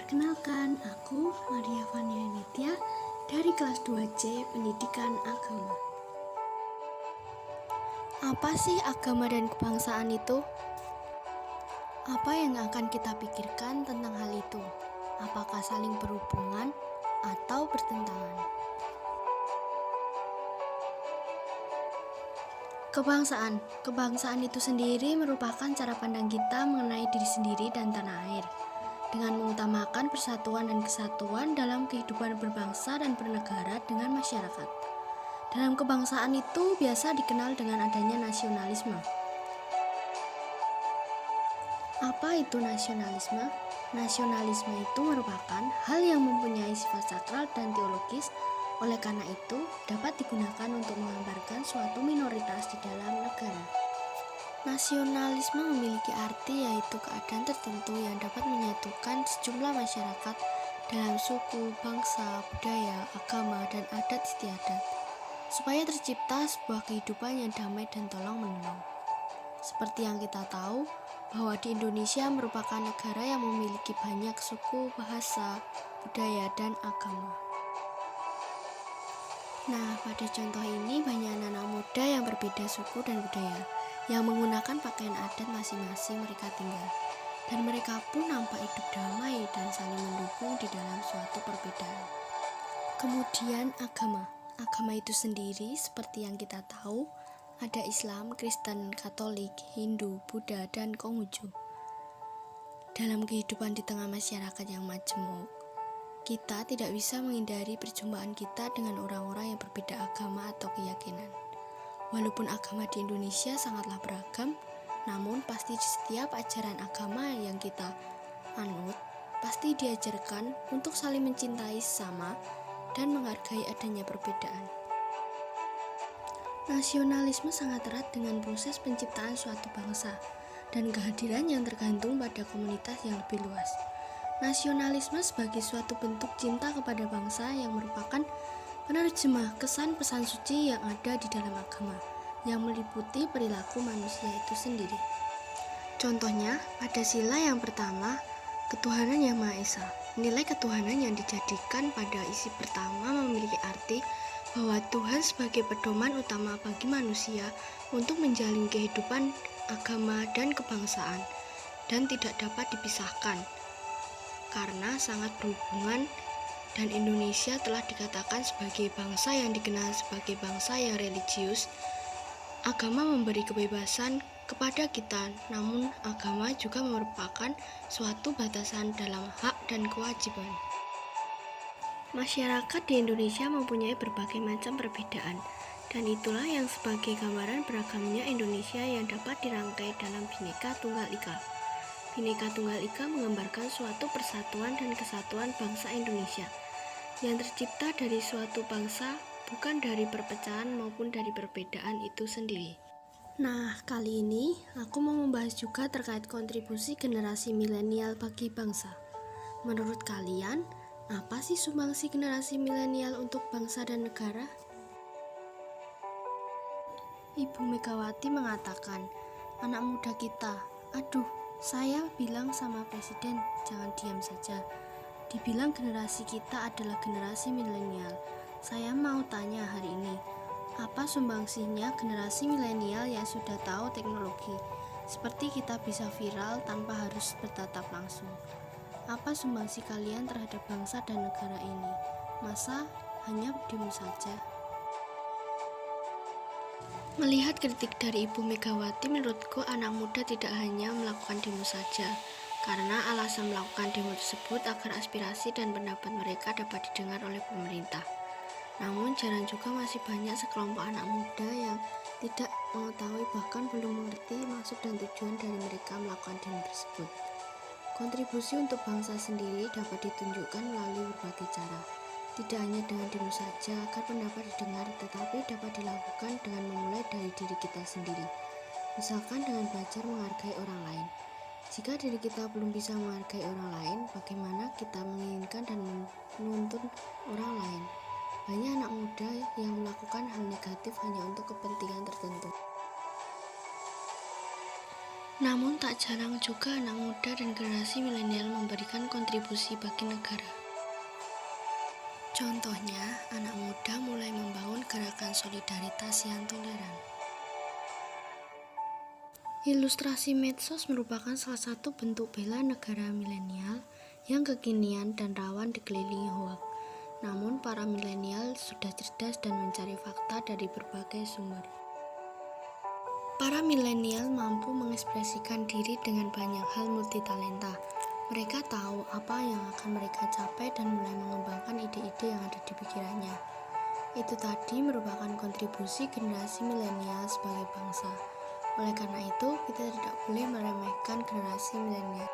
Perkenalkan, aku Maria Vania Nitya dari kelas 2C Pendidikan Agama. Apa sih agama dan kebangsaan itu? Apa yang akan kita pikirkan tentang hal itu? Apakah saling berhubungan atau bertentangan? Kebangsaan itu sendiri merupakan cara pandang kita mengenai diri sendiri dan tanah air, dengan mengutamakan persatuan dan kesatuan dalam kehidupan berbangsa dan bernegara dengan masyarakat. Dalam kebangsaan itu biasa dikenal dengan adanya nasionalisme. Apa itu nasionalisme? Nasionalisme itu merupakan hal yang mempunyai sifat sakral dan teologis, oleh karena itu dapat digunakan untuk menggambarkan suatu minoritas di dalam negara. Nasionalisme memiliki arti yaitu keadaan tertentu yang dapat menyatukan sejumlah masyarakat dalam suku, bangsa, budaya, agama, dan adat istiadat, supaya tercipta sebuah kehidupan yang damai dan tolong-menolong. Seperti yang kita tahu, bahwa di Indonesia merupakan negara yang memiliki banyak suku, bahasa, budaya, dan agama. Nah, pada contoh ini banyak anak-anak muda yang berbeda suku dan budaya, yang menggunakan pakaian adat masing-masing mereka tinggal, dan mereka pun nampak hidup damai dan saling mendukung di dalam suatu perbedaan. Kemudian agama itu sendiri seperti yang kita tahu, ada Islam, Kristen, Katolik, Hindu, Buddha, dan Konghucu. Dalam kehidupan di tengah masyarakat yang majemuk, kita tidak bisa menghindari perjumpaan kita dengan orang-orang yang berbeda agama atau keyakinan. Walaupun agama di Indonesia sangatlah beragam, namun pasti di setiap ajaran agama yang kita anut, pasti diajarkan untuk saling mencintai sesama dan menghargai adanya perbedaan. Nasionalisme sangat erat dengan proses penciptaan suatu bangsa dan kehadiran yang tergantung pada komunitas yang lebih luas. Nasionalisme sebagai suatu bentuk cinta kepada bangsa yang merupakan penerjemah kesan pesan suci yang ada di dalam agama, yang meliputi perilaku manusia itu sendiri. Contohnya, pada sila yang pertama, ketuhanan yang Maha Esa. Nilai ketuhanan yang dijadikan pada isi pertama memiliki arti bahwa Tuhan sebagai pedoman utama bagi manusia untuk menjalin kehidupan agama dan kebangsaan, dan tidak dapat dipisahkan karena sangat berhubungan, dan Indonesia telah dikatakan sebagai bangsa yang dikenal sebagai bangsa yang religius. Agama memberi kebebasan kepada kita, namun agama juga merupakan suatu batasan dalam hak dan kewajiban. Masyarakat di Indonesia mempunyai berbagai macam perbedaan, dan itulah yang sebagai gambaran beragamnya Indonesia yang dapat dirangkai dalam Bhinneka Tunggal Ika. Bhinneka Tunggal Ika menggambarkan suatu persatuan dan kesatuan bangsa Indonesia yang tercipta dari suatu bangsa, bukan dari perpecahan maupun dari perbedaan itu sendiri. Nah, kali ini aku mau membahas juga terkait kontribusi generasi milenial bagi bangsa. Menurut kalian, apa sih sumbangsi generasi milenial untuk bangsa dan negara? Ibu Megawati mengatakan, anak muda kita, aduh, saya bilang sama presiden, jangan diam saja. Dibilang generasi kita adalah generasi milenial. Saya mau tanya hari ini, apa sumbangsinya generasi milenial yang sudah tahu teknologi, seperti kita bisa viral tanpa harus bertatap langsung? Apa sumbangsi kalian terhadap bangsa dan negara ini? Masa hanya diem saja? Melihat kritik dari Ibu Megawati, menurutku anak muda tidak hanya melakukan demo saja, karena alasan melakukan demo tersebut agar aspirasi dan pendapat mereka dapat didengar oleh pemerintah. Namun jarang juga masih banyak sekelompok anak muda yang tidak mengetahui bahkan belum mengerti maksud dan tujuan dari mereka melakukan demo tersebut. Kontribusi untuk bangsa sendiri dapat ditunjukkan melalui berbagai cara, tidak hanya dengan demo saja agar pendapat didengar, tetapi dapat dilakukan dengan memulai dari diri kita sendiri, misalkan dengan belajar menghargai orang lain. Jika diri kita belum bisa menghargai orang lain, bagaimana kita menginginkan dan menuntun orang lain? Banyak anak muda yang melakukan hal negatif hanya untuk kepentingan tertentu. Namun tak jarang juga anak muda dan generasi milenial memberikan kontribusi bagi negara. Contohnya, anak muda mulai membangun gerakan solidaritas yang toleran. Ilustrasi medsos merupakan salah satu bentuk bela negara milenial yang kekinian dan rawan dikelilingi hoak. Namun para milenial sudah cerdas dan mencari fakta dari berbagai sumber. Para milenial mampu mengekspresikan diri dengan banyak hal multitalenta. Mereka tahu apa yang akan mereka capai dan mulai mengembangkan ide-ide yang ada di pikirannya. Itu tadi merupakan kontribusi generasi milenial sebagai bangsa. Oleh karena itu, kita tidak boleh meremehkan generasi milenial.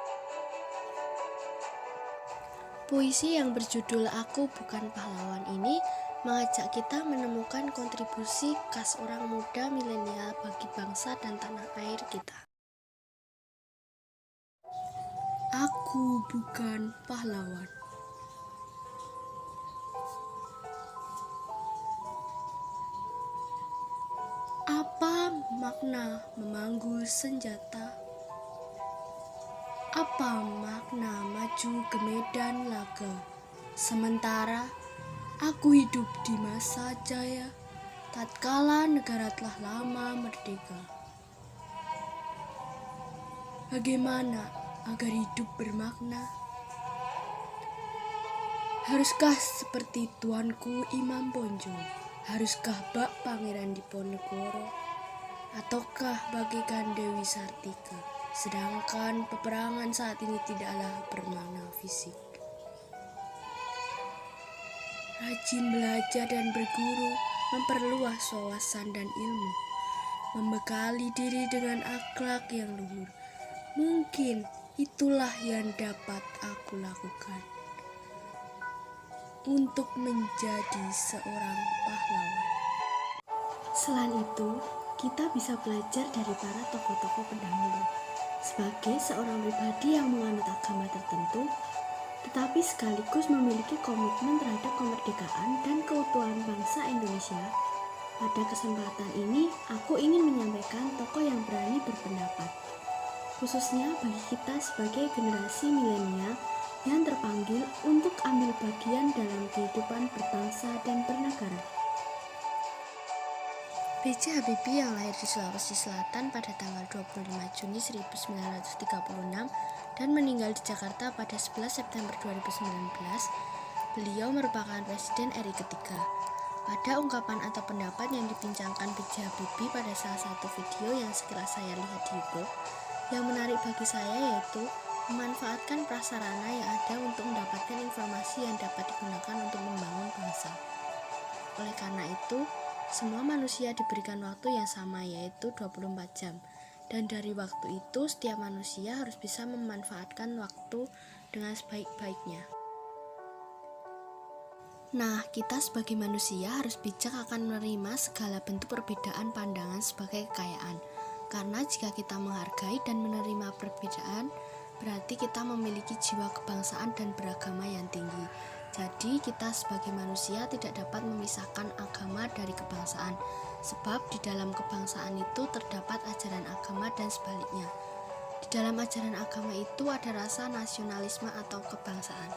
Puisi yang berjudul Aku Bukan Pahlawan ini mengajak kita menemukan kontribusi khas orang muda milenial bagi bangsa dan tanah air kita. Aku bukan pahlawan. Apa makna memanggul senjata? Apa makna maju ke medan laga? Sementara aku hidup di masa jaya, tatkala negara telah lama merdeka. Bagaimana agar hidup bermakna? Haruskah seperti tuanku Imam Bonjol? Haruskah bak Pangeran Diponegoro? Ataukah bagaikan Dewi Sartika? Sedangkan peperangan saat ini tidaklah bermakna fisik. Rajin belajar dan berguru, memperluas wawasan dan ilmu, membekali diri dengan akhlak yang luhur. Mungkin itulah yang dapat aku lakukan untuk menjadi seorang pahlawan. Selain itu, kita bisa belajar dari para tokoh-tokoh pendahulu. Sebagai seorang pribadi yang menganut agama tertentu, tetapi sekaligus memiliki komitmen terhadap kemerdekaan dan keutuhan bangsa Indonesia. Pada kesempatan ini, aku ingin menyampaikan tokoh yang berani berpendapat, khususnya bagi kita sebagai generasi milenial yang terpanggil untuk ambil bagian dalam kehidupan berbangsa dan bernegara. B.J. Habibie yang lahir di Sulawesi Selatan pada tanggal 25 Juni 1936 dan meninggal di Jakarta pada 11 September 2019, beliau merupakan Presiden RI ketiga. Pada ungkapan atau pendapat yang dibincangkan B.J. Habibie pada salah satu video yang sekilas saya lihat di YouTube, yang menarik bagi saya yaitu memanfaatkan prasarana yang ada untuk mendapatkan informasi yang dapat digunakan untuk membangun bangsa. Oleh karena itu, semua manusia diberikan waktu yang sama, yaitu 24 jam. Dan dari waktu itu, setiap manusia harus bisa memanfaatkan waktu dengan sebaik-baiknya. Nah, kita sebagai manusia harus bijak akan menerima segala bentuk perbedaan pandangan sebagai kekayaan. Karena jika kita menghargai dan menerima perbedaan, berarti kita memiliki jiwa kebangsaan dan beragama yang tinggi. Jadi kita sebagai manusia tidak dapat memisahkan agama dari kebangsaan, sebab di dalam kebangsaan itu terdapat ajaran agama dan sebaliknya. Di dalam ajaran agama itu ada rasa nasionalisme atau kebangsaan.